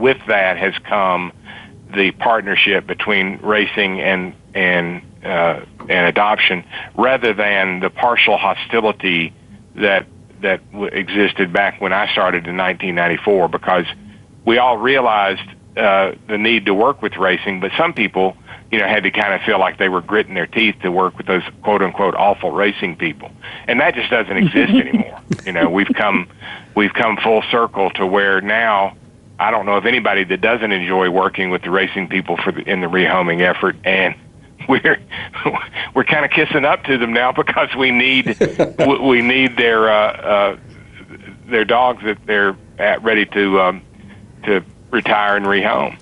with that has come the partnership between racing and adoption, rather than the partial hostility that existed back when I started in 1994, because we all realized the need to work with racing, but some people, had to kind of feel like they were gritting their teeth to work with those quote-unquote awful racing people, and that just doesn't exist anymore. We've come full circle to where now I don't know of anybody that doesn't enjoy working with the racing people in the rehoming effort, and we're kind of kissing up to them now because we need their dogs that they're ready to retire and rehome.